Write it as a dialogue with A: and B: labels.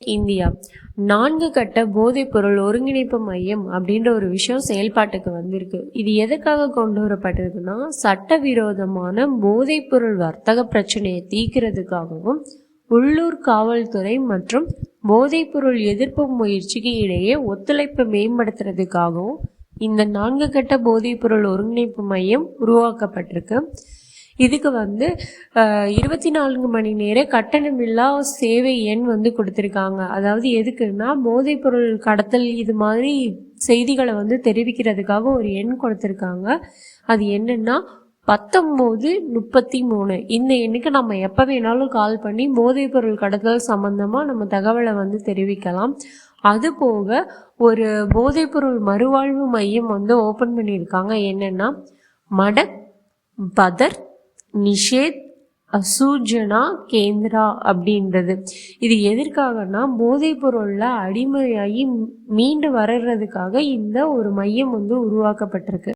A: India 4 கட்ட போதைப்பொருள் ஒருங்கிணைப்பு மையம் அப்படின்ற ஒரு விஷயம் செயல்பாட்டுக்கு வந்திருக்கு. இது எதுக்காக கொண்டு வரப்பட்டிருக்குன்னா, சட்டவிரோதமான போதைப்பொருள் வர்த்தக பிரச்சனையை தீர்க்கிறதுக்காகவும், உள்ளூர் காவல்துறை மற்றும் போதைப்பொருள் எதிர்ப்பு முயற்சிக்கு இடையே ஒத்துழைப்பை மேம்படுத்துறதுக்காகவும் இந்த 4 கட்ட போதைப்பொருள் ஒருங்கிணைப்பு மையம் உருவாக்கப்பட்டிருக்கு. இதுக்கு 24 மணி நேர கட்டணமில்லா சேவை எண் கொடுத்துருக்காங்க. அதாவது எதுக்குன்னா, போதைப்பொருள் கடத்தல் இது மாதிரி செய்திகளை தெரிவிக்கிறதுக்காக ஒரு எண் கொடுத்துருக்காங்க. அது என்னன்னா 1933. இந்த எண்ணுக்கு நம்ம எப்போ வேணாலும் கால் பண்ணி போதைப்பொருள் கடத்தல் சம்மந்தமாக நம்ம தகவலை தெரிவிக்கலாம். அதுபோக ஒரு போதைப்பொருள் மறுவாழ்வு மையம் ஓப்பன் பண்ணியிருக்காங்க. என்னென்னா மடக் பதர் நிஷேத் அசூஜனா கேந்திரா அப்படின்றது. இது எதற்காகனா, போதைப் பொருளில் அடிமையாகி மீண்டு வர்றதுக்காக இந்த ஒரு மையம் உருவாக்கப்பட்டிருக்கு.